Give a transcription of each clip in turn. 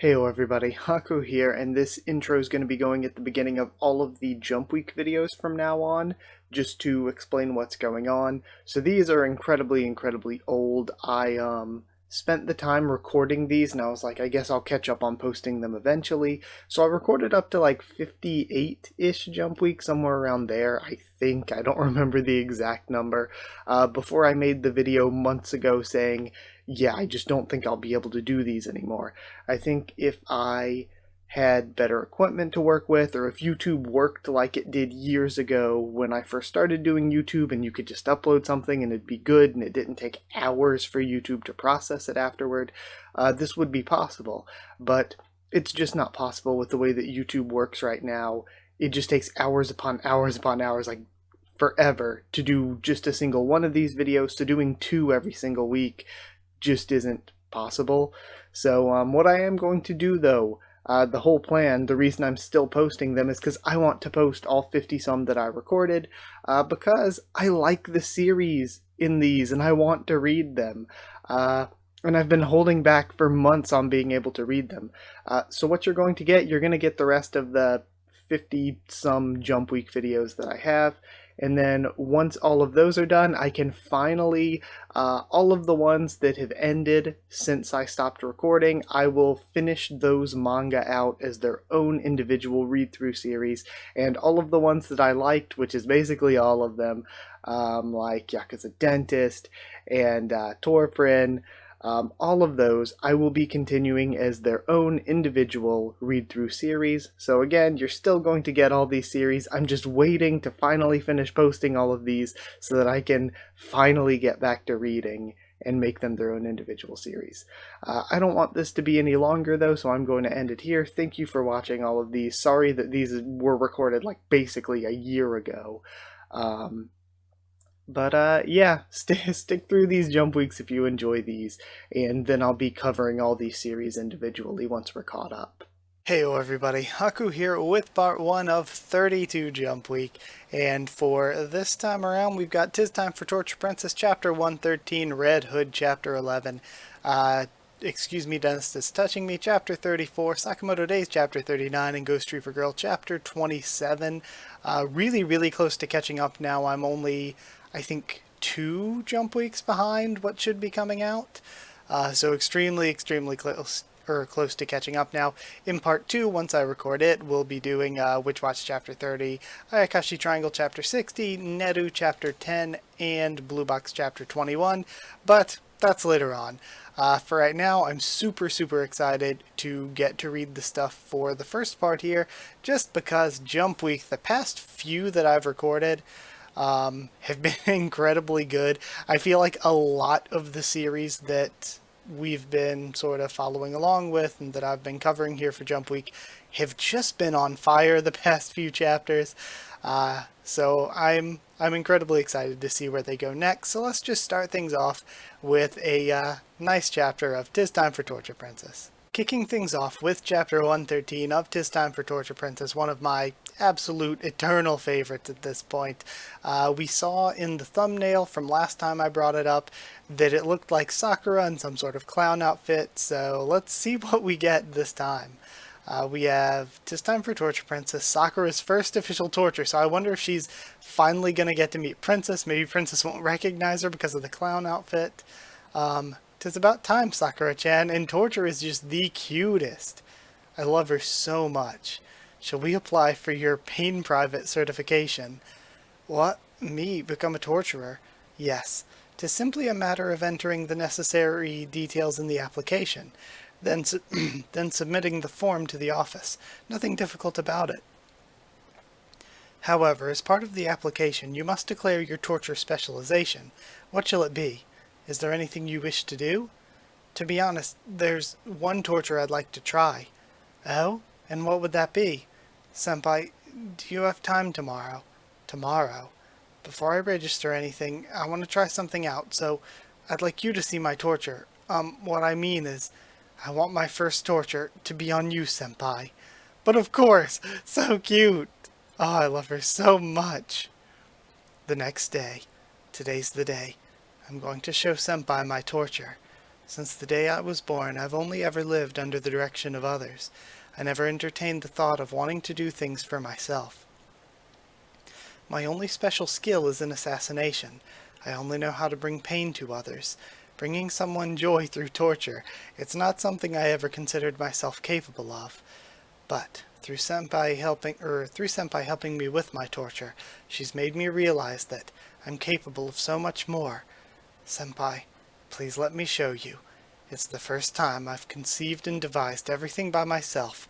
Heyo everybody, Haku here, and this intro is going to be going at the beginning of all of the Jump Week videos from now on, just to explain what's going on. So these are incredibly old. I spent the time recording these, and I was like, I guess I'll catch up on posting them eventually. So I recorded up to like 58-ish Jump Week, somewhere around there, I think. I don't remember the exact number. Before I made the video months ago saying, yeah, I just don't think I'll be able to do these anymore. I think if I had better equipment to work with, or if YouTube worked like it did years ago when I first started doing YouTube and you could just upload something and it'd be good and it didn't take hours for YouTube to process it afterward, this would be possible. But it's just not possible with the way that YouTube works right now. It just takes hours upon hours upon hours, like forever, to do just a single one of these videos. So doing two every single week just isn't possible. So what I am going to do though, the whole plan, the reason I'm still posting them is because I want to post all 50 some that I recorded, because I like the series in these and I want to read them. And I've been holding back for months on being able to read them. So what you're going to get, you're going to get the rest of the 50 some Jump Week videos that I have. And then once all of those are done, I can finally, all of the ones that have ended since I stopped recording, I will finish those manga out as their own individual read-through series. And all of the ones that I liked, which is basically all of them, like Yakuza Dentist and TorPrin, all of those I will be continuing as their own individual read-through series. So again, you're still going to get all these series. I'm just waiting to finally finish posting all of these so that I can finally get back to reading and make them their own individual series. I don't want this to be any longer though, so I'm going to end it here. Thank you for watching all of these. Sorry that these were recorded like basically a year ago. But yeah, stick through these Jump Weeks if you enjoy these, and then I'll be covering all these series individually once we're caught up. Heyo everybody, Haku here with part 1 of 32 Jump Week, and for this time around we've got 'Tis Time for Torture Princess Chapter 113, Red Hood Chapter 11, Excuse Me Dentist is Touching Me Chapter 34, Sakamoto Days Chapter 39, and Ghost Reaper Girl Chapter 27. Really close to catching up now. I'm only, I think, 2 Jump Weeks behind what should be coming out. So extremely close to catching up now. In part 2, once I record it, we'll be doing Witch Watch Chapter 30, Ayakashi Triangle Chapter 60, Neru Chapter 10, and Blue Box Chapter 21, but that's later on. For right now, I'm super excited to get to read the stuff for the first part here, just because Jump Week, the past few that I've recorded, have been incredibly good. I feel like a lot of the series that we've been sort of following along with and that I've been covering here for Jump Week have just been on fire the past few chapters. So I'm incredibly excited to see where they go next. So let's just start things off with a nice chapter of 'Tis Time for Torture Princess. Kicking things off with Chapter 113 of 'Tis Time for Torture Princess, one of my absolute eternal favorites at this point. We saw in the thumbnail from last time I brought it up that it looked like Sakura in some sort of clown outfit, so let's see what we get this time. We have 'Tis Time for Torture Princess, Sakura's first official torture, so I wonder if she's finally going to get to meet Princess. Maybe Princess won't recognize her because of the clown outfit. 'Tis about time, Sakura-chan, and torture is just the cutest. I love her so much. Shall we apply for your Pain Private certification? What? Me become a torturer? Yes. 'Tis simply a matter of entering the necessary details in the application, then submitting the form to the office. Nothing difficult about it. However, as part of the application, you must declare your torture specialization. What shall it be? Is there anything you wish to do? To be honest, there's one torture I'd like to try. Oh? And what would that be? Senpai, do you have time tomorrow? Tomorrow? Before I register anything, I want to try something out, so I'd like you to see my torture. What I mean is, I want my first torture to be on you, Senpai. But of course! So cute! Oh, I love her so much. The next day. Today's the day. I'm going to show Senpai my torture. Since the day I was born, I've only ever lived under the direction of others. I never entertained the thought of wanting to do things for myself. My only special skill is in assassination. I only know how to bring pain to others. Bringing someone joy through torture, it's not something I ever considered myself capable of. But through Senpai helping me with my torture, she's made me realize that I'm capable of so much more. Senpai, please let me show you. It's the first time I've conceived and devised everything by myself.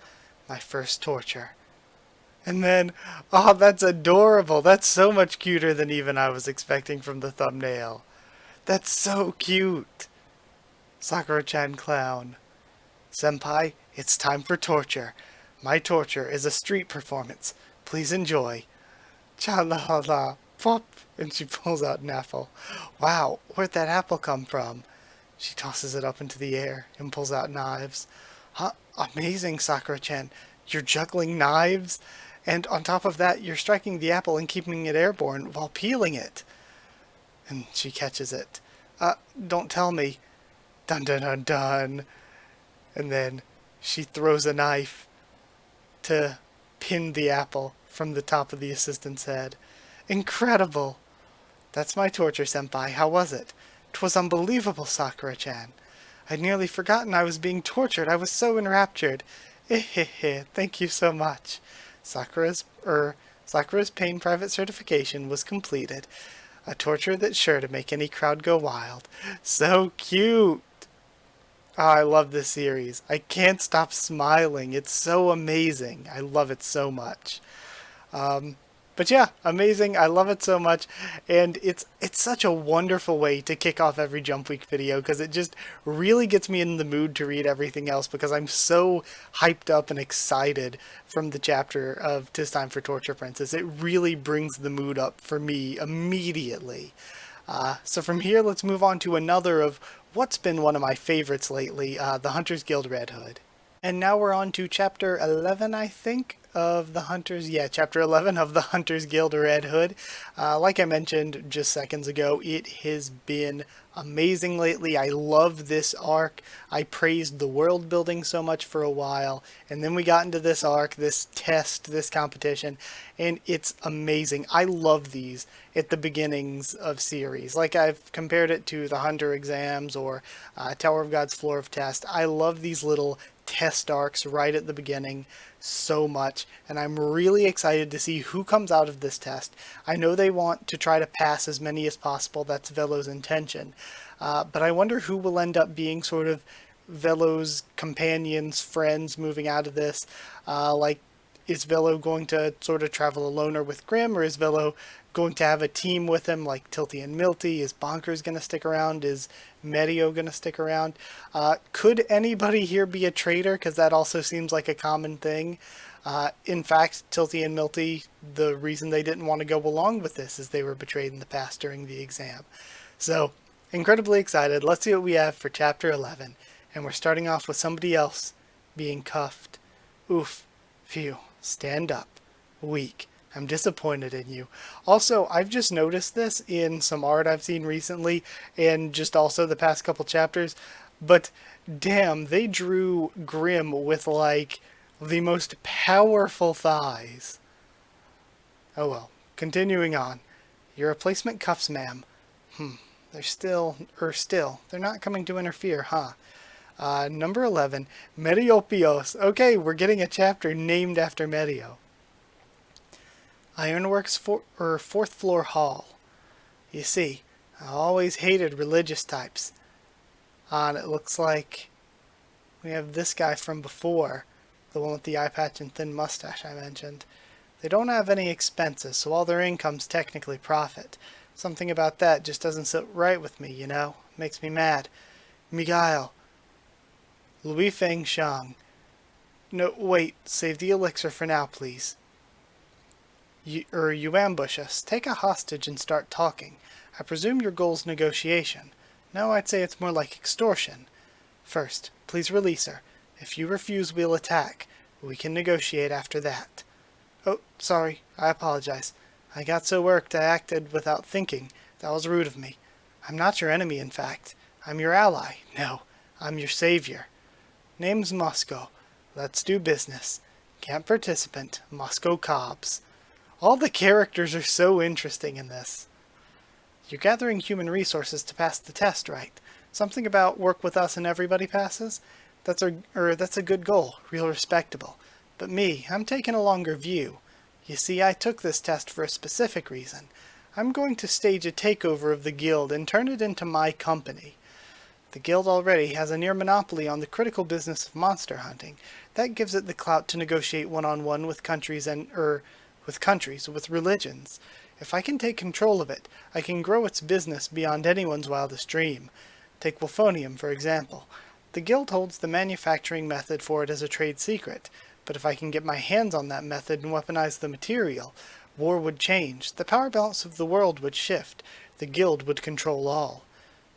My first torture. And then, oh, that's adorable. That's so much cuter than even I was expecting from the thumbnail. That's so cute. Sakura-chan clown. Senpai, it's time for torture. My torture is a street performance. Please enjoy. Cha-la-la, pop, and she pulls out an apple. Wow, where'd that apple come from? She tosses it up into the air and pulls out knives. Huh, amazing, Sakura-chan. You're juggling knives? And on top of that, you're striking the apple and keeping it airborne while peeling it. And she catches it. Don't tell me. Dun dun dun dun. And then she throws a knife to pin the apple from the top of the assistant's head. Incredible! That's my torture, Senpai. How was it? 'Twas unbelievable, Sakura-chan. I'd nearly forgotten I was being tortured. I was so enraptured. Thank you so much. Sakura's pain private certification was completed. A torture that's sure to make any crowd go wild. So cute! Oh, I love this series. I can't stop smiling. It's so amazing. I love it so much. But yeah, amazing. I love it so much. And it's such a wonderful way to kick off every Jump Week video because it just really gets me in the mood to read everything else because I'm so hyped up and excited from the chapter of 'Tis Time for Torture Princess. It really brings the mood up for me immediately. So from here, let's move on to another of what's been one of my favorites lately, the Hunters Guild Red Hood. And now we're on to Chapter 11, I think, of the Hunters... Yeah, Chapter 11 of the Hunters Guild Red Hood. Like I mentioned just seconds ago, it has been amazing lately. I love this arc. I praised the world building so much for a while, and then we got into this arc, this test, this competition, and it's amazing. I love these at the beginnings of series. Like I've compared it to the Hunter exams or Tower of God's Floor of Test. I love these little test arcs right at the beginning so much, and I'm really excited to see who comes out of this test. I know they want to try to pass as many as possible. That's Velo's intention. But I wonder who will end up being sort of Velo's companions, friends moving out of this. Like, is Velo going to sort of travel alone or with Grimm, or is Velo going to have a team with him like Tilty and Milty? Is Bonkers going to stick around? Is Medio going to stick around? Could anybody here be a traitor? Because that also seems like a common thing. In fact, Tilty and Milty, the reason they didn't want to go along with this is they were betrayed in the past during the exam. So, incredibly excited. Let's see what we have for Chapter 11. And we're starting off with somebody else being cuffed. Oof. Phew. Stand up. Weak. I'm disappointed in you. Also, I've just noticed this in some art I've seen recently and just also the past couple chapters, but damn, they drew Grimm with like the most powerful thighs. Oh well, continuing on. Your replacement cuffs, ma'am. They're still, they're not coming to interfere, huh? Number 11, Mediopios. Okay, we're getting a chapter named after Medio. Ironworks fourth floor hall. You see, I always hated religious types. And it looks like we have this guy from before, the one with the eye patch and thin mustache I mentioned. They don't have any expenses, so all their income's technically profit. Something about that just doesn't sit right with me, you know? Makes me mad. Miguel. Louis Feng Shang. No, wait, save the elixir for now, please. You ambush us, take a hostage and start talking. I presume your goal's negotiation. No, I'd say it's more like extortion. First, please release her. If you refuse, we'll attack. We can negotiate after that. Oh, sorry, I apologize. I got so worked I acted without thinking. That was rude of me. I'm not your enemy, in fact. I'm your ally. No, I'm your savior. Name's Moscow. Let's do business. Camp participant, Moscow Cobbs. All the characters are so interesting in this. You're gathering human resources to pass the test, right? Something about work with us and everybody passes? That's a good goal, real respectable. But me, I'm taking a longer view. You see, I took this test for a specific reason. I'm going to stage a takeover of the guild and turn it into my company. The guild already has a near monopoly on the critical business of monster hunting. That gives it the clout to negotiate one-on-one with countries with religions. If I can take control of it, I can grow its business beyond anyone's wildest dream. Take Wolfonium, for example. The guild holds the manufacturing method for it as a trade secret, but if I can get my hands on that method and weaponize the material, war would change, the power balance of the world would shift, the guild would control all.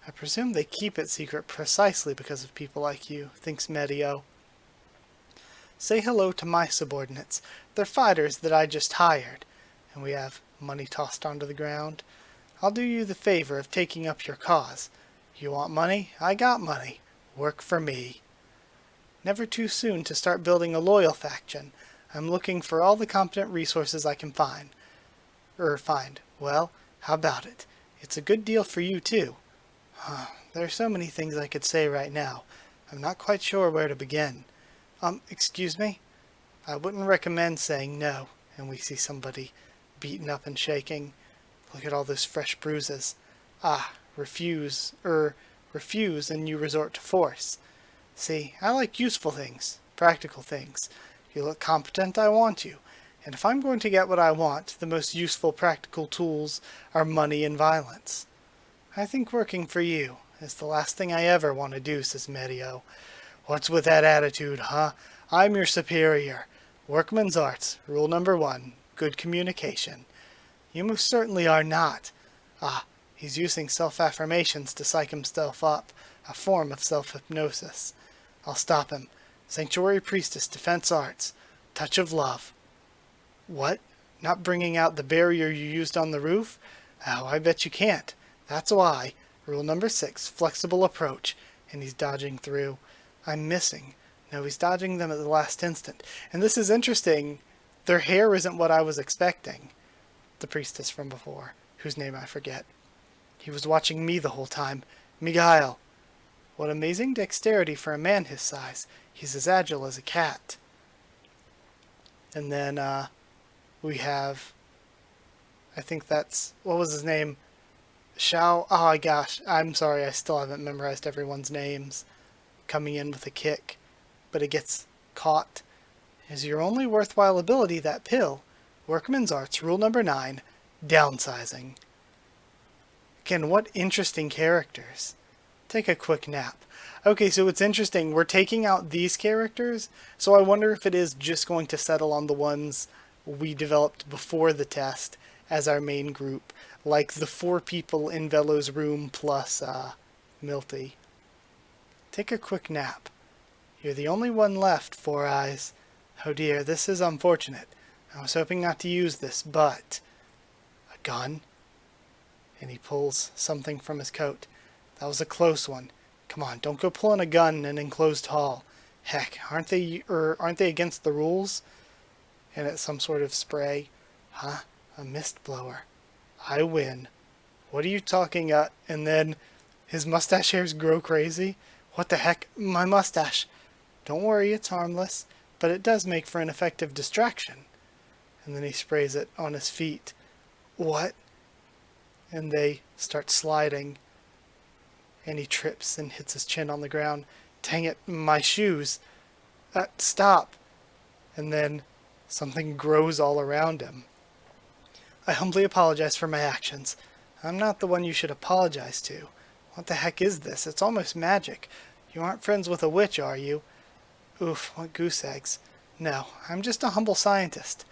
I presume they keep it secret precisely because of people like you, thinks Medio. Say hello to my subordinates. They're fighters that I just hired. And we have money tossed onto the ground. I'll do you the favor of taking up your cause. You want money? I got money. Work for me. Never too soon to start building a loyal faction. I'm looking for all the competent resources I can find. Well, how about it? It's a good deal for you too. There are so many things I could say right now. I'm not quite sure where to begin. Excuse me? I wouldn't recommend saying no. And we see somebody beaten up and shaking. Look at all those fresh bruises. Refuse and you resort to force. See, I like useful things, practical things. You look competent, I want you. And if I'm going to get what I want, the most useful practical tools are money and violence. I think working for you is the last thing I ever want to do, says Medio. What's with that attitude, huh? I'm your superior. Workman's arts, rule number 1, good communication. You most certainly are not. He's using self-affirmations to psych himself up, a form of self-hypnosis. I'll stop him. Sanctuary Priestess, Defense Arts, Touch of Love. What? Not bringing out the barrier you used on the roof? Oh, I bet you can't. That's why. Rule number 6, flexible approach. And he's dodging through. I'm missing. No, he's dodging them at the last instant. And this is interesting. Their hair isn't what I was expecting. The priestess from before, whose name I forget. He was watching me the whole time. Miguel. What amazing dexterity for a man his size. He's as agile as a cat. And then we have, I think that's, what was his name? Shao, oh gosh, I'm sorry, I still haven't memorized everyone's names. Coming in with a kick, but it gets caught. Is your only worthwhile ability that pill? Workman's Arts, rule number 9, downsizing. Again, what interesting characters. Take a quick nap. Okay, so it's interesting, we're taking out these characters, so I wonder if it is just going to settle on the ones we developed before the test as our main group, like the 4 people in Velo's room plus Milty. Take a quick nap. You're the only one left, Four Eyes. Oh dear, this is unfortunate. I was hoping not to use this, but... A gun? And he pulls something from his coat. That was a close one. Come on, don't go pulling a gun in an enclosed hall. Heck, aren't they against the rules? And it's some sort of spray. Huh? A mist blower. I win. What are you talking about? And then his mustache hairs grow crazy. What the heck? My mustache. Don't worry, it's harmless, but it does make for an effective distraction. And then he sprays it on his feet. What? And they start sliding. And he trips and hits his chin on the ground. Dang it, my shoes. Stop. And then something grows all around him. I humbly apologize for my actions. I'm not the one you should apologize to. What the heck is this? It's almost magic. You aren't friends with a witch, are you? Oof, what goose eggs. No, I'm just a humble scientist.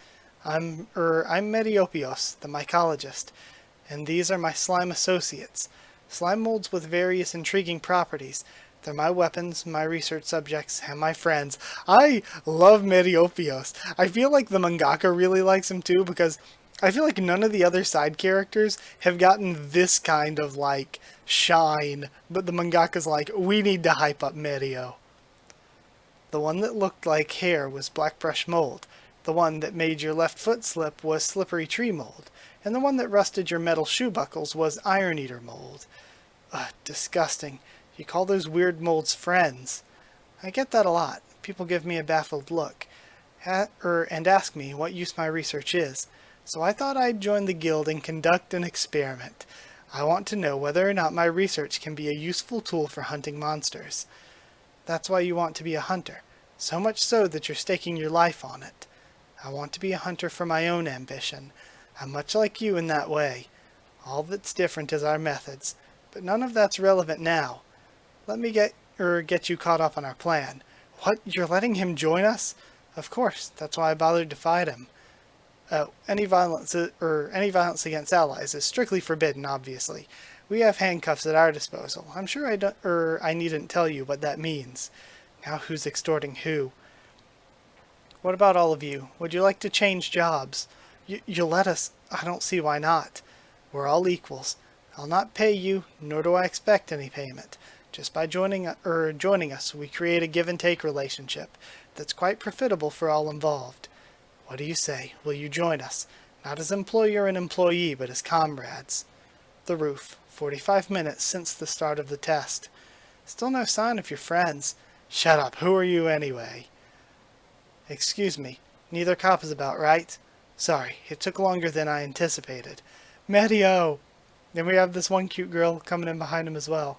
I'm Metiopios, the mycologist, and these are my slime associates. Slime molds with various intriguing properties. They're my weapons, my research subjects, and my friends. I love Metiopios. I feel like the mangaka really likes him too, because I feel like none of the other side characters have gotten this kind of, like, shine, but the mangaka's like, we need to hype up Merio. The one that looked like hair was blackbrush mold. The one that made your left foot slip was slippery tree mold. And the one that rusted your metal shoe buckles was iron eater mold. Ugh, disgusting. You call those weird molds friends. I get that a lot. People give me a baffled look and ask me what use my research is. So I thought I'd join the guild and conduct an experiment. I want to know whether or not my research can be a useful tool for hunting monsters. That's why you want to be a hunter. So much so that you're staking your life on it. I want to be a hunter for my own ambition. I'm much like you in that way. All that's different is our methods. But none of that's relevant now. Let me get you caught up on our plan. What? You're letting him join us? Of course. That's why I bothered to fight him. Oh, any violence against allies is strictly forbidden, obviously. We have handcuffs at our disposal. I'm sure I needn't tell you what that means. Now who's extorting who? What about all of you? Would you like to change jobs? You'll let us? I don't see why not. We're all equals. I'll not pay you, nor do I expect any payment. Just by joining us, we create a give-and-take relationship that's quite profitable for all involved. What do you say? Will you join us? Not as employer and employee, but as comrades. The roof. 45 minutes since the start of the test. Still no sign of your friends. Shut up. Who are you anyway? Excuse me. Neither cop is about right? Sorry, it took longer than I anticipated. Medio! Then we have this one cute girl coming in behind him as well.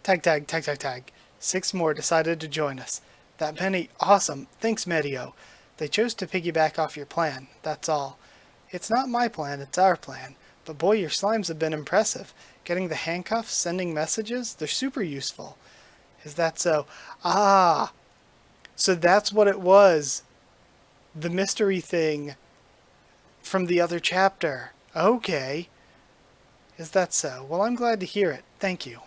Tag, tag, tag, tag, tag. 6 more decided to join us. That many? Awesome. Thanks, Medio. They chose to piggyback off your plan, that's all. It's not my plan, it's our plan. But boy, your slimes have been impressive. Getting the handcuffs, sending messages, they're super useful. Is that so? Ah! So that's what it was. The mystery thing from the other chapter. Okay. Is that so? Well, I'm glad to hear it. Thank you.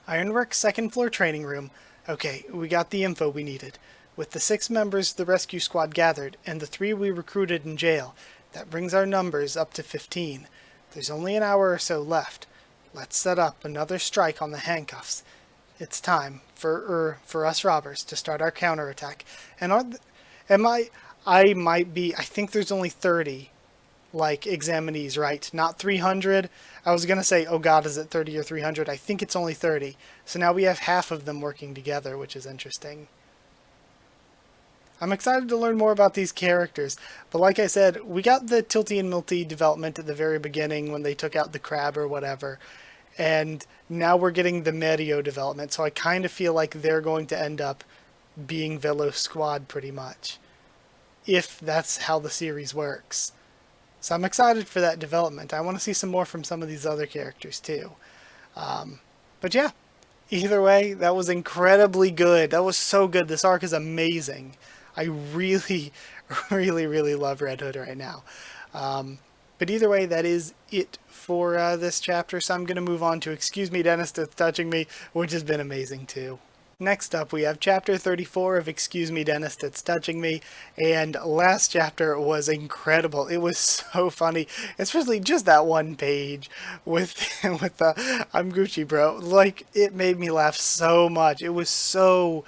Ironworks 2nd floor training room. Okay, we got the info we needed. With the 6 members the rescue squad gathered, and the 3 we recruited in jail, that brings our numbers up to 15. There's only an hour or so left. Let's set up another strike on the handcuffs. It's time for us robbers to start our counterattack. And I think there's only 30, like, examinees, right? Not 300. I was going to say, oh god, is it 30 or 300? I think it's only 30. So now we have half of them working together, which is interesting. I'm excited to learn more about these characters, but like I said, we got the Tilty and Milty development at the very beginning when they took out the crab or whatever, and now we're getting the Medio development, so I kind of feel like they're going to end up being Velo's squad pretty much, if that's how the series works. So I'm excited for that development. I want to see some more from some of these other characters too. But yeah, either way, that was incredibly good. That was so good. This arc is amazing. I really, really love Red Hood right now. But either way, that is it for this chapter. So I'm going to move on to Excuse Me, Dentist, It's Touching Me, which has been amazing too. Next up, we have Chapter 34 of Excuse Me, Dentist, It's Touching Me, and last chapter was incredible. It was so funny, especially just that one page with the I'm Gucci, bro. Like, it made me laugh so much. It was so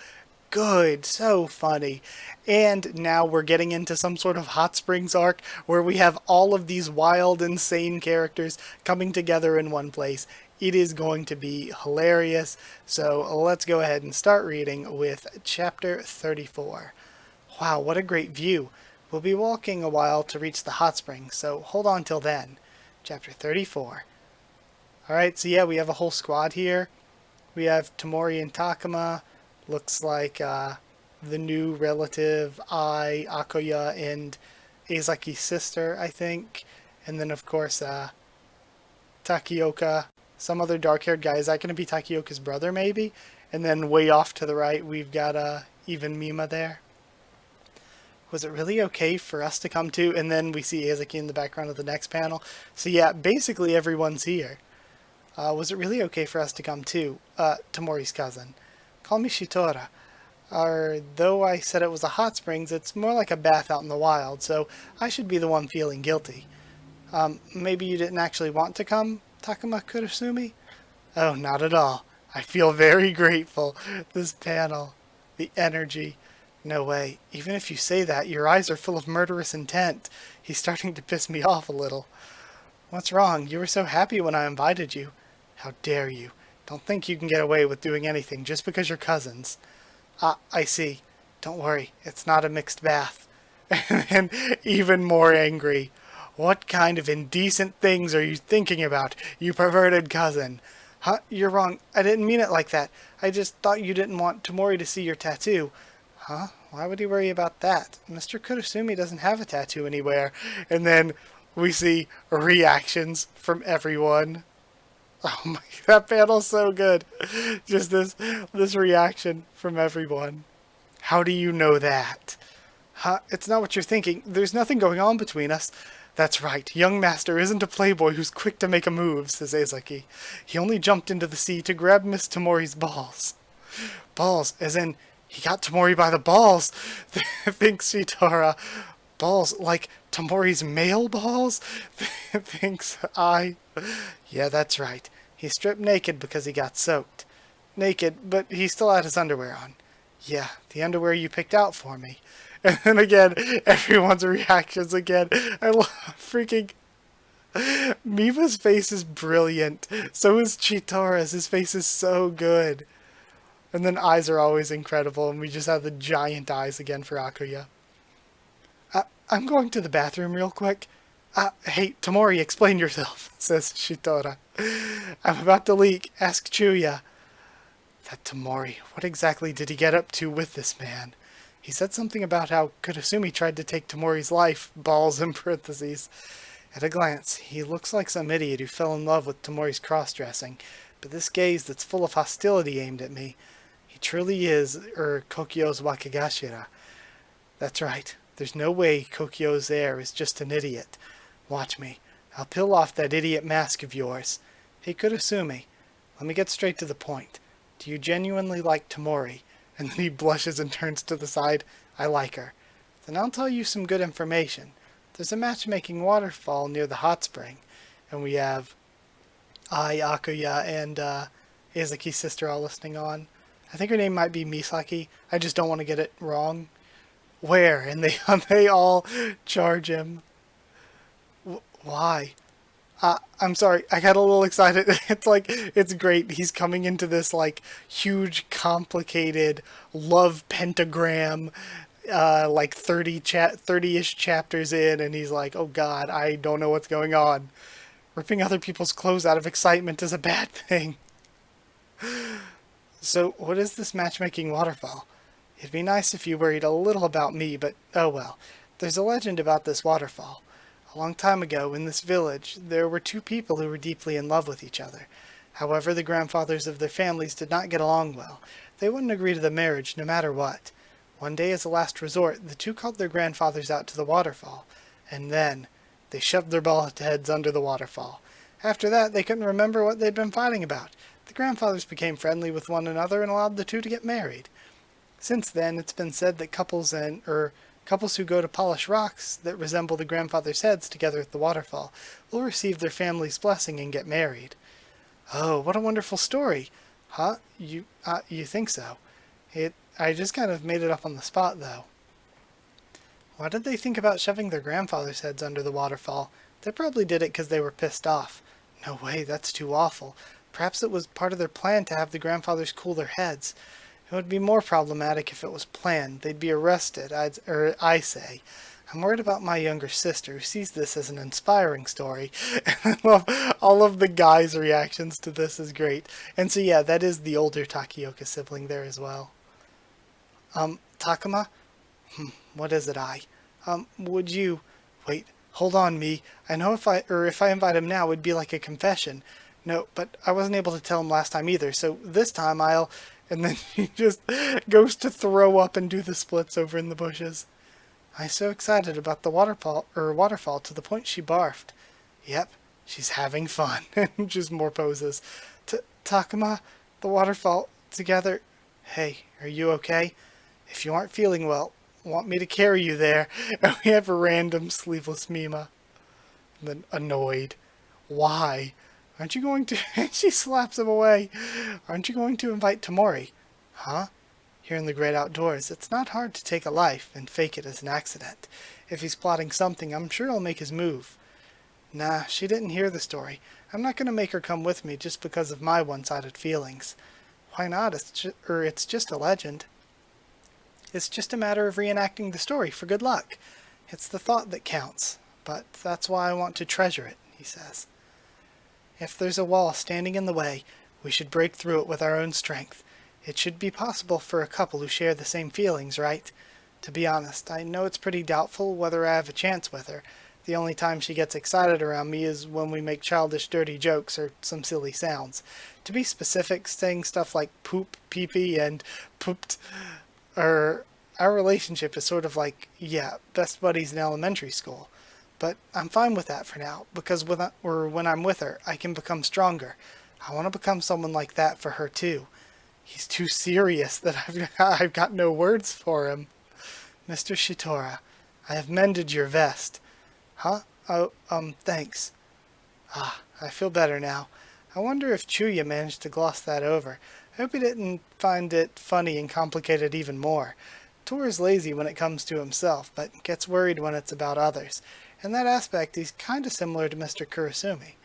good, so funny. And now we're getting into some sort of Hot Springs arc where we have all of these wild, insane characters coming together in one place. It is going to be hilarious. So let's go ahead and start reading with Chapter 34. Wow, what a great view. We'll be walking a while to reach the hot springs, so hold on till then. Chapter 34. Alright, so yeah, we have a whole squad here. We have Tamori and Takuma. Looks like the new relative, Akoya, and Eizaki's sister, I think. And then, of course, Takioka. Some other dark-haired guy. Is that going to be Takioka's brother, maybe? And then way off to the right, we've got even Mima there. Was it really okay for us to come to? And then we see Eizaki in the background of the next panel. So yeah, basically everyone's here. Was it really okay for us to come to? Tamori's cousin. Call me Shitora. Or though I said it was a hot springs, it's more like a bath out in the wild, so I should be the one feeling guilty. Maybe you didn't actually want to come, Takuma Kurosumi? Oh, not at all. I feel very grateful. This panel, the energy. No way. Even if you say that, your eyes are full of murderous intent. He's starting to piss me off a little. What's wrong? You were so happy when I invited you. How dare you? Don't think you can get away with doing anything just because you're cousins. Ah, I see. Don't worry, it's not a mixed bath. And even more angry. What kind of indecent things are you thinking about, you perverted cousin? Huh? You're wrong. I didn't mean it like that. I just thought you didn't want Tamori to see your tattoo. Huh? Why would he worry about that? Mr. Kurosumi doesn't have a tattoo anywhere. And then we see reactions from everyone. Oh my, that panel's so good. Just this reaction from everyone. How do you know that? Huh? It's not what you're thinking. There's nothing going on between us. That's right. Young Master isn't a playboy who's quick to make a move, says Ezaki. He only jumped into the sea to grab Miss Tamori's balls. Balls, as in, he got Tamori by the balls, thinks Shitara. Balls, like Tamori's male balls? Thinks I. Yeah, that's right. He stripped naked because he got soaked. Naked, but he still had his underwear on. Yeah, the underwear you picked out for me. And then again, everyone's reactions again. I love freaking... Mima's face is brilliant. So is Chitara's. His face is so good. And then eyes are always incredible, and we just have the giant eyes again for Akuya. I'm going to the bathroom real quick. Hey, Tamori, explain yourself, says Shitora. I'm about to leak. Ask Chuya. That Tamori, what exactly did he get up to with this man? He said something about how Kurosumi tried to take Tamori's life, balls in parentheses. At a glance, he looks like some idiot who fell in love with Tamori's cross-dressing, but this gaze that's full of hostility aimed at me, he truly is, Kokyo's Wakagashira. That's right. There's no way Kokyo's heir is just an idiot. Watch me. I'll peel off that idiot mask of yours. Hey, Kurosumi, let me get straight to the point. Do you genuinely like Tamori? And then he blushes and turns to the side. I like her. Then I'll tell you some good information. There's a matchmaking waterfall near the hot spring. And we have Akuya, and Izaki's sister all listening on. I think her name might be Misaki. I just don't want to get it wrong. Where? And they all charge him. Why? I'm sorry, I got a little excited. It's great. He's coming into this, huge, complicated love pentagram, 30-ish chapters in, and he's like, oh god, I don't know what's going on. Ripping other people's clothes out of excitement is a bad thing. So, what is this matchmaking waterfall? It'd be nice if you worried a little about me, but oh well. There's a legend about this waterfall. A long time ago, in this village, there were two people who were deeply in love with each other. However, the grandfathers of their families did not get along well. They wouldn't agree to the marriage, no matter what. One day, as a last resort, the two called their grandfathers out to the waterfall, and then they shoved their bald heads under the waterfall. After that, they couldn't remember what they'd been fighting about. The grandfathers became friendly with one another and allowed the two to get married. Since then, it's been said that couples who go to polish rocks that resemble the grandfather's heads together at the waterfall will receive their family's blessing and get married. Oh, what a wonderful story. Huh? You think so? I just kind of made it up on the spot, though. Why did they think about shoving their grandfather's heads under the waterfall? They probably did it because they were pissed off. No way, that's too awful. Perhaps it was part of their plan to have the grandfathers cool their heads. It would be more problematic if it was planned. They'd be arrested, I say. I'm worried about my younger sister, who sees this as an inspiring story. And I love all of the guys' reactions to this is great. And so yeah, that is the older Takioka sibling there as well. Takuma? What is it, would you... Wait, hold on, me. I know if I invite him now, it'd be like a confession. No, but I wasn't able to tell him last time either, so this time I'll... And then he just goes to throw up and do the splits over in the bushes. I'm so excited about the waterfall to the point she barfed. Yep, she's having fun. And just more poses. Takuma, the waterfall, together. Hey, are you okay? If you aren't feeling well, want me to carry you there? And we have a random sleeveless Mima. And then annoyed. Why? Aren't you going to... And she slaps him away. Aren't you going to invite Tamori? Huh? Here in the great outdoors, it's not hard to take a life and fake it as an accident. If he's plotting something, I'm sure he'll make his move. Nah, she didn't hear the story. I'm not going to make her come with me just because of my one-sided feelings. Why not? It's just a legend. It's just a matter of reenacting the story for good luck. It's the thought that counts. But that's why I want to treasure it, he says. If there's a wall standing in the way, we should break through it with our own strength. It should be possible for a couple who share the same feelings, right? To be honest, I know it's pretty doubtful whether I have a chance with her. The only time she gets excited around me is when we make childish, dirty jokes or some silly sounds. To be specific, saying stuff like poop, pee-pee, and pooped, our relationship is sort of like, yeah, best buddies in elementary school. But I'm fine with that for now, because when I'm with her, I can become stronger. I want to become someone like that for her too. He's too serious that I've got no words for him. Mr. Shitora, I have mended your vest. Huh? Oh, thanks. Ah, I feel better now. I wonder if Chuya managed to gloss that over. I hope he didn't find it funny and complicate it even more. Tora's lazy when it comes to himself, but gets worried when it's about others. In that aspect, he's kinda similar to Mr. Kurosumi.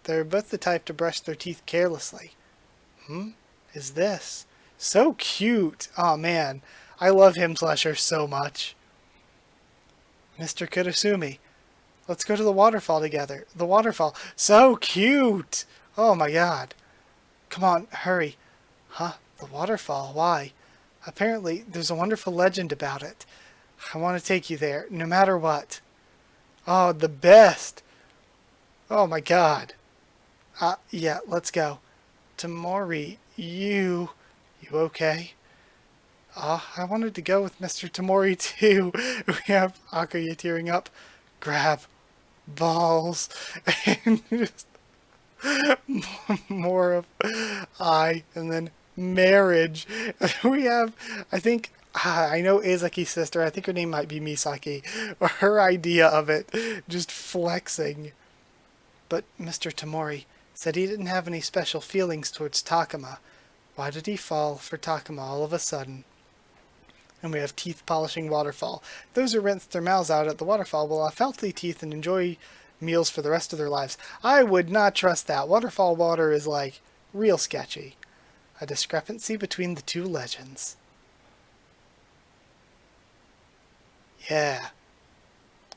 They're both the type to brush their teeth carelessly. Is this? So cute! Aw, man. I love him/her so much. Mr. Kurosumi, let's go to the waterfall together. The waterfall. So cute! Oh my god. Come on, hurry. Huh? The waterfall? Why? Apparently, there's a wonderful legend about it. I want to take you there, no matter what. Oh, the best! Oh my god. Yeah, let's go. Tamori, you okay? I wanted to go with Mr. Tamori too. We have Akuya tearing up. Grab balls. And just more of and then marriage. We have, I think, I know Izaki's sister, I think her name might be Misaki, or her idea of it, just flexing. But Mr. Tamori said he didn't have any special feelings towards Takuma. Why did he fall for Takuma all of a sudden? And we have teeth polishing waterfall. Those who rinse their mouths out at the waterfall will have healthy teeth and enjoy meals for the rest of their lives. I would not trust that. Waterfall water is like real sketchy. A discrepancy between the two legends. Yeah.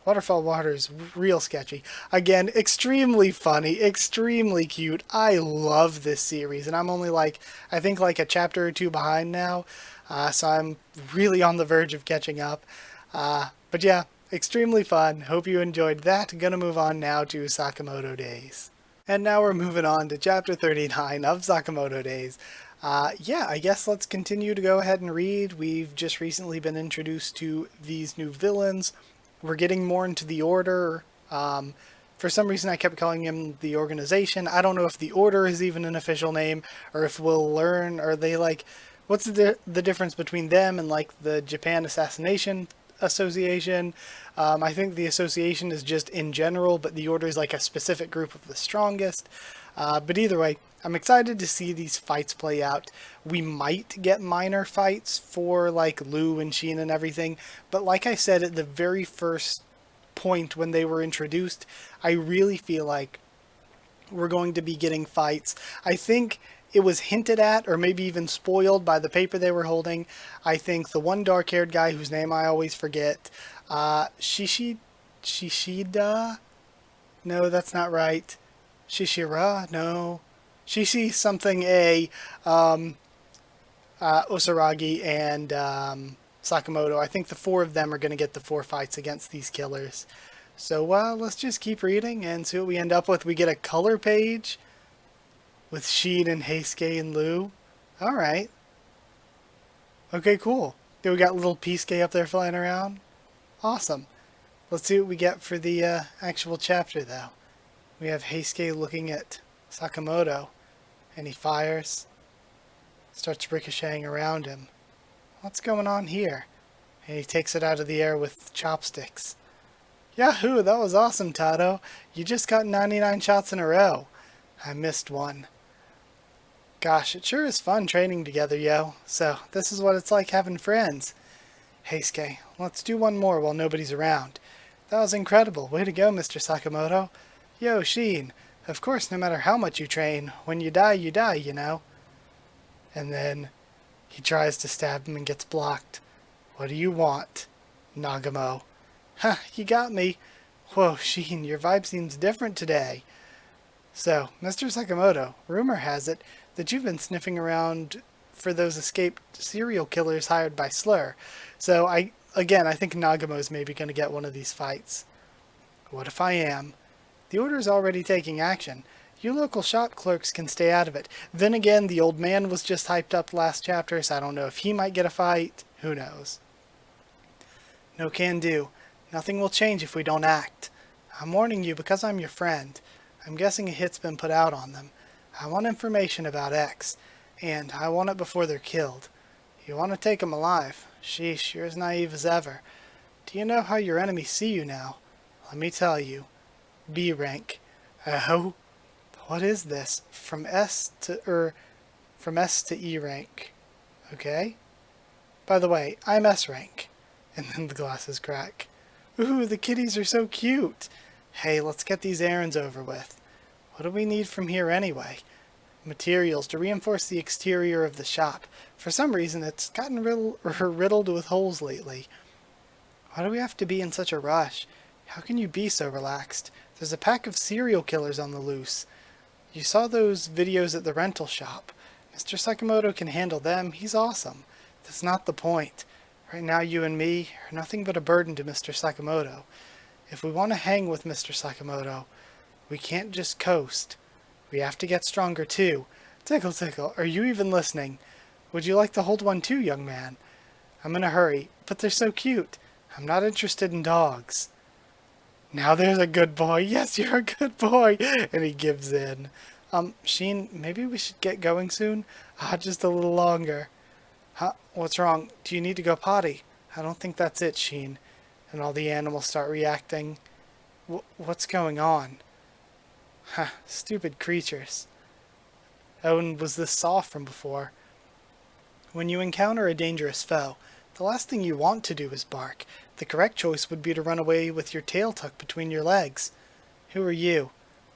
Waterfall water is real sketchy. Again, extremely funny, extremely cute. I love this series, and I'm only like, I think like a chapter or two behind now, so I'm really on the verge of catching up. But yeah, extremely fun. Hope you enjoyed that. Gonna move on now to Sakamoto Days. And now we're moving on to chapter 39 of Sakamoto Days. Yeah, I guess let's continue to go ahead and read. We've just recently been introduced to these new villains. We're getting more into the Order. For some reason I kept calling him the Organization. I don't know if the Order is even an official name, or if we'll learn, are they like, what's the difference between them and like the Japan Assassination Association? I think the association is just in general, but the Order is like a specific group of the strongest. But either way, I'm excited to see these fights play out. We might get minor fights for like Lou and Sheen and everything, but like I said at the very first point when they were introduced, I really feel like we're going to be getting fights. I think it was hinted at, or maybe even spoiled by the paper they were holding. I think the one dark-haired guy whose name I always forget, Shishida? No, that's not right. Shishira? No. Shishi something Osaragi and Sakamoto. I think the four of them are going to get the 4 fights against these killers. So let's just keep reading and see what we end up with. We get a color page with Sheen and Heisuke and Lou. Alright. Okay, cool. Then we got little Peisuke up there flying around. Awesome. Let's see what we get for the actual chapter, though. We have Heisuke looking at Sakamoto, and he fires. Starts ricocheting around him. What's going on here? And he takes it out of the air with chopsticks. Yahoo! That was awesome, Tato. You just got 99 shots in a row. I missed one. Gosh, it sure is fun training together, yo. So, this is what it's like having friends. Hey, Skye, let's do one more while nobody's around. That was incredible. Way to go, Mr. Sakamoto. Yo, Sheen. Of course, no matter how much you train, when you die, you know. And then he tries to stab him and gets blocked. What do you want, Nagamo? Ha, you got me. Whoa, Sheen, your vibe seems different today. So, Mr. Sakamoto, rumor has it that you've been sniffing around for those escaped serial killers hired by Slur. So, I think Nagamo's maybe going to get one of these fights. What if I am? The order's already taking action. You local shop clerks can stay out of it. Then again, the old man was just hyped up last chapter, so I don't know if he might get a fight. Who knows? No can do. Nothing will change if we don't act. I'm warning you because I'm your friend. I'm guessing a hit's been put out on them. I want information about X, and I want it before they're killed. You want to take them alive. Sheesh, you're as naive as ever. Do you know how your enemies see you now? Let me tell you. B rank. Oh? What is this? From S to E rank. Okay? By the way, I'm S rank. And then the glasses crack. Ooh, the kitties are so cute. Hey, let's get these errands over with. What do we need from here anyway? Materials to reinforce the exterior of the shop. For some reason, it's gotten riddled with holes lately. Why do we have to be in such a rush? How can you be so relaxed? There's a pack of serial killers on the loose. You saw those videos at the rental shop. Mr. Sakamoto can handle them. He's awesome. That's not the point. Right now, you and me are nothing but a burden to Mr. Sakamoto. If we want to hang with Mr. Sakamoto, we can't just coast. We have to get stronger too. Tickle, tickle, are you even listening? Would you like to hold one too, young man? I'm in a hurry, but they're so cute. I'm not interested in dogs. Now there's a good boy. Yes, you're a good boy. And he gives in. Sheen, maybe we should get going soon? Just a little longer. Huh? What's wrong? Do you need to go potty? I don't think that's it, Sheen. And all the animals start reacting. What's going on? Huh, stupid creatures. Oh, and was this soft from before? When you encounter a dangerous foe, the last thing you want to do is bark. The correct choice would be to run away with your tail tucked between your legs. Who are you?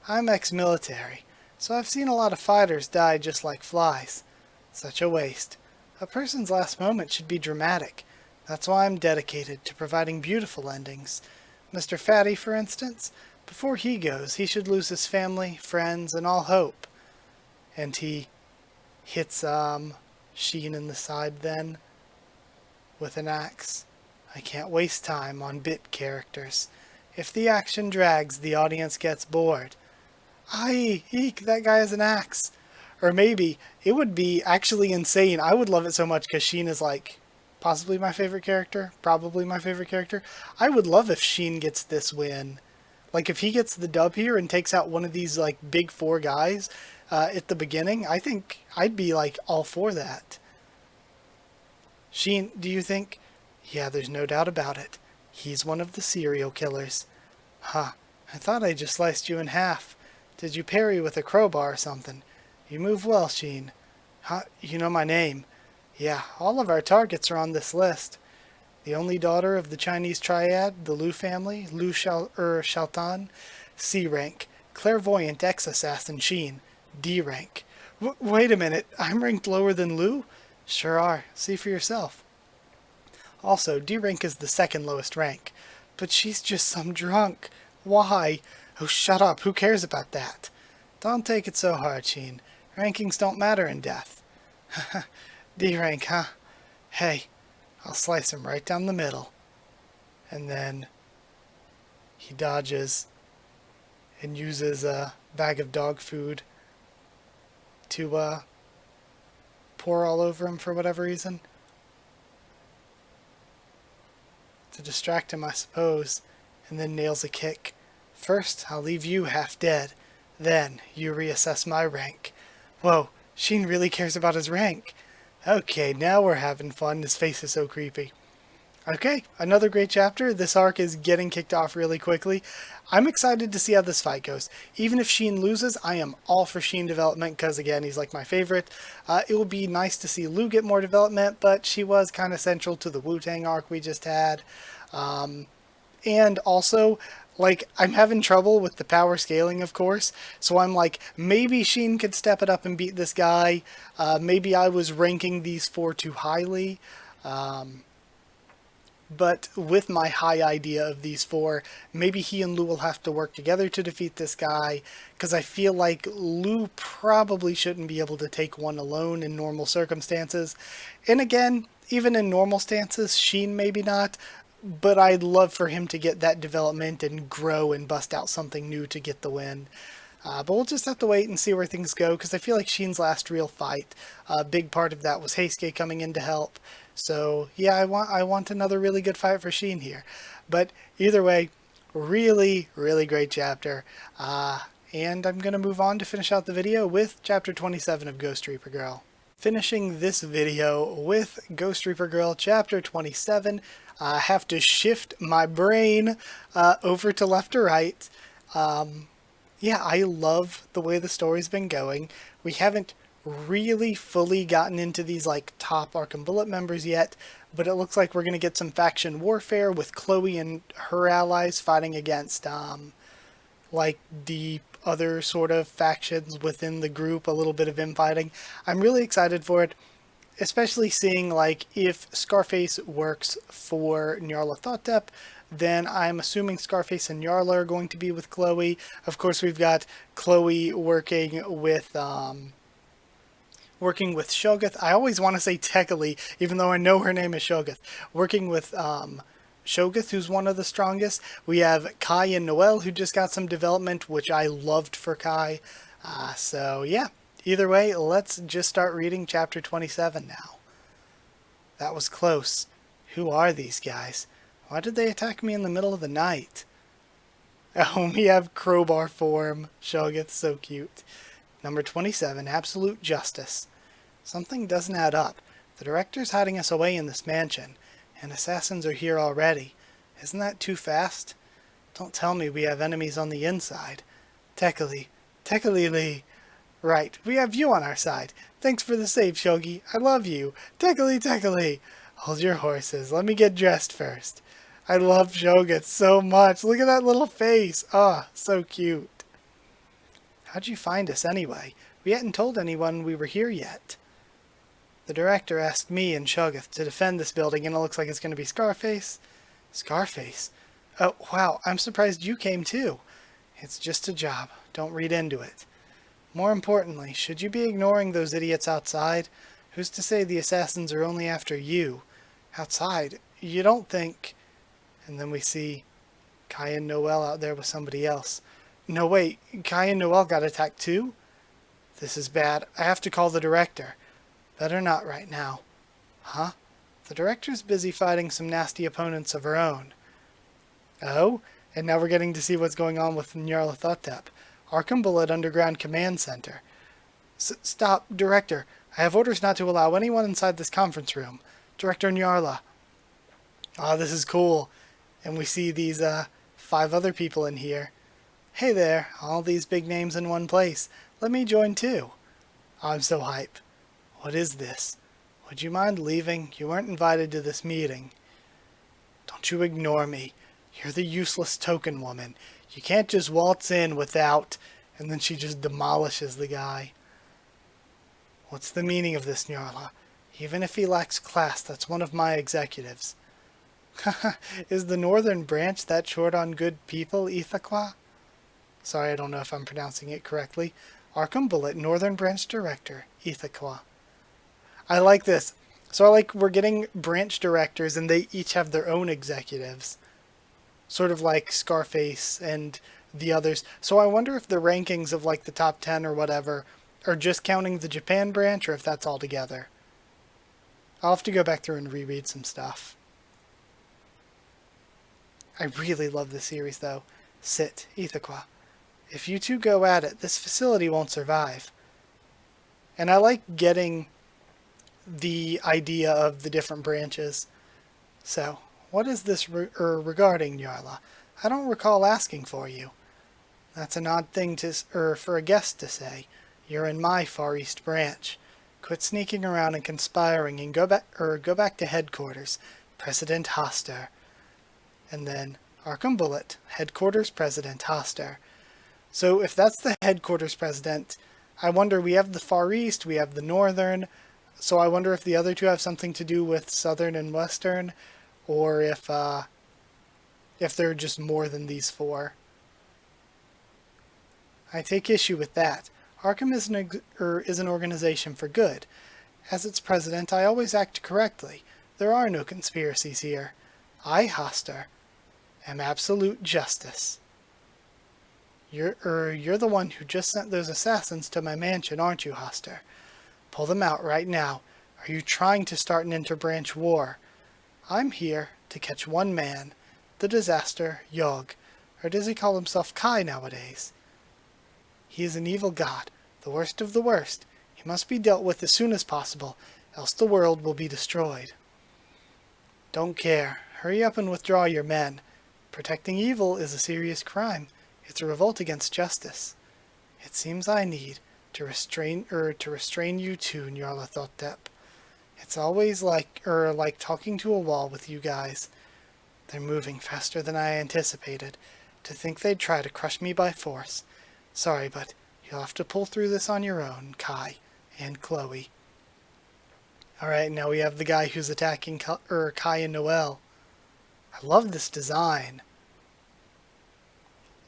I'm ex-military, so I've seen a lot of fighters die just like flies. Such a waste. A person's last moment should be dramatic. That's why I'm dedicated to providing beautiful endings. Mr. Fatty, for instance, before he goes, he should lose his family, friends, and all hope. And he hits, Sheen in the side then, with an axe. I can't waste time on bit characters. If the action drags, the audience gets bored. Aye, eek, that guy has an axe. Or maybe, it would be actually insane. I would love it so much because Sheen is like, possibly my favorite character, probably my favorite character. I would love if Sheen gets this win. Like, if he gets the dub here and takes out one of these, like, big four guys at the beginning, I think I'd be, like, all for that. Sheen, do you think? Yeah, there's no doubt about it. He's one of the serial killers. Huh, I thought I just sliced you in half. Did you parry with a crowbar or something? You move well, Sheen. Huh, you know my name. Yeah, all of our targets are on this list. The only daughter of the Chinese triad, the Liu family, Liu Xiaotan, C rank. Clairvoyant ex-assassin Sheen, D rank. Wait a minute, I'm ranked lower than Liu? Sure are, see for yourself. Also, D rank is the second lowest rank. But she's just some drunk. Why? Oh, shut up, who cares about that? Don't take it so hard, Sheen. Rankings don't matter in death. D rank, huh? Hey, I'll slice him right down the middle. And then he dodges and uses a bag of dog food to pour all over him for whatever reason. To distract him, I suppose, and then nails a kick. First, I'll leave you half dead. Then, you reassess my rank. Whoa, Sheen really cares about his rank. Okay, now we're having fun. His face is so creepy. Okay, another great chapter. This arc is getting kicked off really quickly. I'm excited to see how this fight goes. Even if Sheen loses, I am all for Sheen development because, again, he's like my favorite. It will be nice to see Lou get more development, but she was kind of central to the Wu-Tang arc we just had. And also, like, I'm having trouble with the power scaling, of course. So I'm like, maybe Sheen could step it up and beat this guy. Maybe I was ranking these four too highly. But with my high idea of these four, maybe he and Lou will have to work together to defeat this guy, because I feel like Lou probably shouldn't be able to take one alone in normal circumstances. And again, even in normal stances, Sheen maybe not, but I'd love for him to get that development and grow and bust out something new to get the win. But we'll just have to wait and see where things go, because I feel like Sheen's last real fight, a big part of that was Heisuke coming in to help. So yeah, I want another really good fight for Sheen here. But either way, really, really great chapter. And I'm going to move on to finish out the video with chapter 27 of Ghost Reaper Girl. Finishing this video with Ghost Reaper Girl chapter 27. I have to shift my brain over to left or right. Yeah, I love the way the story's been going. We haven't really fully gotten into these like top Arkham Bullet members yet, but it looks like we're going to get some faction warfare with Chloe and her allies fighting against like the other sort of factions within the group, a little bit of infighting. I'm really excited for it, especially seeing like if Scarface works for Nyarlathotep, then I'm assuming Scarface and Nyarla are going to be with Chloe. Of course, we've got Chloe working with Shogoth. I always want to say Tekali, even though I know her name is Shogoth. Working with Shogoth, who's one of the strongest. We have Kai and Noel, who just got some development, which I loved for Kai. So yeah, either way, let's just start reading chapter 27 now. That was close. Who are these guys? Why did they attack me in the middle of the night? Oh, we have crowbar form. Shogoth, so cute. Number 27, Absolute Justice. Something doesn't add up. The director's hiding us away in this mansion, and assassins are here already. Isn't that too fast? Don't tell me we have enemies on the inside. Tekali. Tekali Lee. Right, we have you on our side. Thanks for the save, Shogi. I love you. Tekali, Tekali. Hold your horses. Let me get dressed first. I love Shogoth so much. Look at that little face. Ah, so cute. How'd you find us anyway? We hadn't told anyone we were here yet. The director asked me and Shogoth to defend this building, and it looks like it's going to be Scarface. Scarface? Oh, wow, I'm surprised you came too. It's just a job. Don't read into it. More importantly, should you be ignoring those idiots outside? Who's to say the assassins are only after you? Outside? You don't think... And then we see Kai and Noel out there with somebody else. No, wait, Kai and Noel got attacked too? This is bad. I have to call the director. Better not right now. Huh? The director's busy fighting some nasty opponents of her own. Oh? And now we're getting to see what's going on with Nyarlathotep. Arkham Bullet Underground Command Center. Stop, Director. I have orders not to allow anyone inside this conference room. Director Nyarla. Ah, this is cool. And we see these 5 other people in here. Hey there, all these big names in one place. Let me join too. I'm so hype. What is this? Would you mind leaving? You weren't invited to this meeting. Don't you ignore me. You're the useless token woman. You can't just waltz in without... And then she just demolishes the guy. What's the meaning of this, Nyarla? Even if he lacks class, that's one of my executives. Is the Northern Branch that short on good people, Ithaqua? Sorry, I don't know if I'm pronouncing it correctly. Arkham Bullet, Northern Branch Director, Ithaqua. I like this. So I like we're getting branch directors and they each have their own executives. Sort of like Scarface and the others. So I wonder if the rankings of like the top 10 or whatever are just counting the Japan branch or if that's all together. I'll have to go back through and reread some stuff. I really love this series though. Sit, Ithaqua. If you two go at it, this facility won't survive. And I like getting the idea of the different branches. So, what is this regarding, Yarla? I don't recall asking for you. That's an odd thing for a guest to say. You're in my Far East branch. Quit sneaking around and conspiring and go back to headquarters, President Hoster. And then Arkham Bullet, headquarters President Hoster. So if that's the headquarters president, I wonder, we have the Far East, we have the Northern, so I wonder if the other two have something to do with Southern and Western, or if they're just more than these four. I take issue with that. Arkham is an organization for good. As its president, I always act correctly. There are no conspiracies here. I, Hoster, am absolute justice. You're the one who just sent those assassins to my mansion, aren't you, Hoster? Pull them out right now. Are you trying to start an interbranch war? I'm here to catch one man, the disaster Yog, or does he call himself Kai nowadays? He is an evil god, the worst of the worst. He must be dealt with as soon as possible, else the world will be destroyed. Don't care. Hurry up and withdraw your men. Protecting evil is a serious crime. It's a revolt against justice. It seems I need to restrain you too, Nyarlathotep. It's always like talking to a wall with you guys. They're moving faster than I anticipated. To think they'd try to crush me by force. Sorry, but you'll have to pull through this on your own, Kai and Chloe. Alright, now we have the guy who's attacking Kai and Noel. I love this design.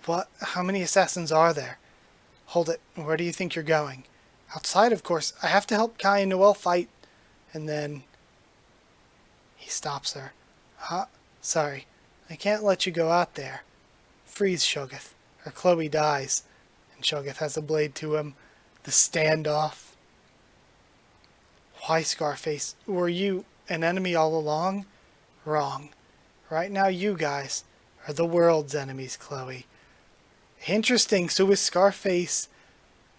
What? How many assassins are there? Hold it. Where do you think you're going? Outside, of course. I have to help Kai and Noel fight. And then he stops her. Huh? Sorry. I can't let you go out there. Freeze, Shoggoth, or Chloe dies. And Shoggoth has a blade to him. The standoff. Why, Scarface? Were you an enemy all along? Wrong. Right now you guys are the world's enemies, Chloe. Interesting. So is Scarface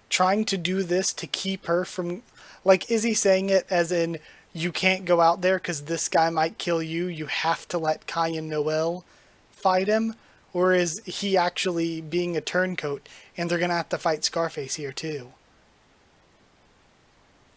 trying to do this to keep her from... Like, is he saying it as in, you can't go out there because this guy might kill you, you have to let Kai and Noel fight him? Or is he actually being a turncoat and they're going to have to fight Scarface here too?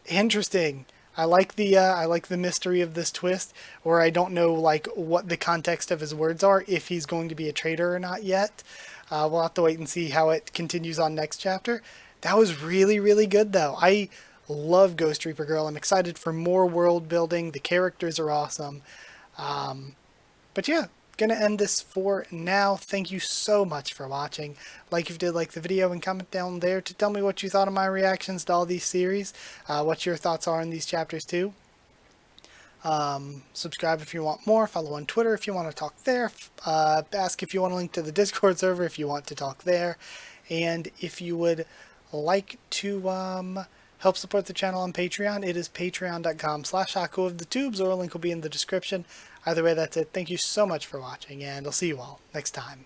Interesting. I like the mystery of this twist, or I don't know like what the context of his words are, if he's going to be a traitor or not yet. We'll have to wait and see how it continues on next chapter. That was really, really good though. I love Ghost Reaper Girl. I'm excited for more world building. The characters are awesome. But yeah, gonna end this for now. Thank you so much for watching. Like if you did like the video, and comment down there to tell me what you thought of my reactions to all these series, what your thoughts are in these chapters too. Subscribe if you want more, follow on Twitter if you want to talk there, ask if you want a link to the Discord server if you want to talk there, and if you would like to help support the channel on Patreon, it is patreon.com/HakuOfTheTubes, or a link will be in the description. Either way, that's it. Thank you so much for watching, and I'll see you all next time.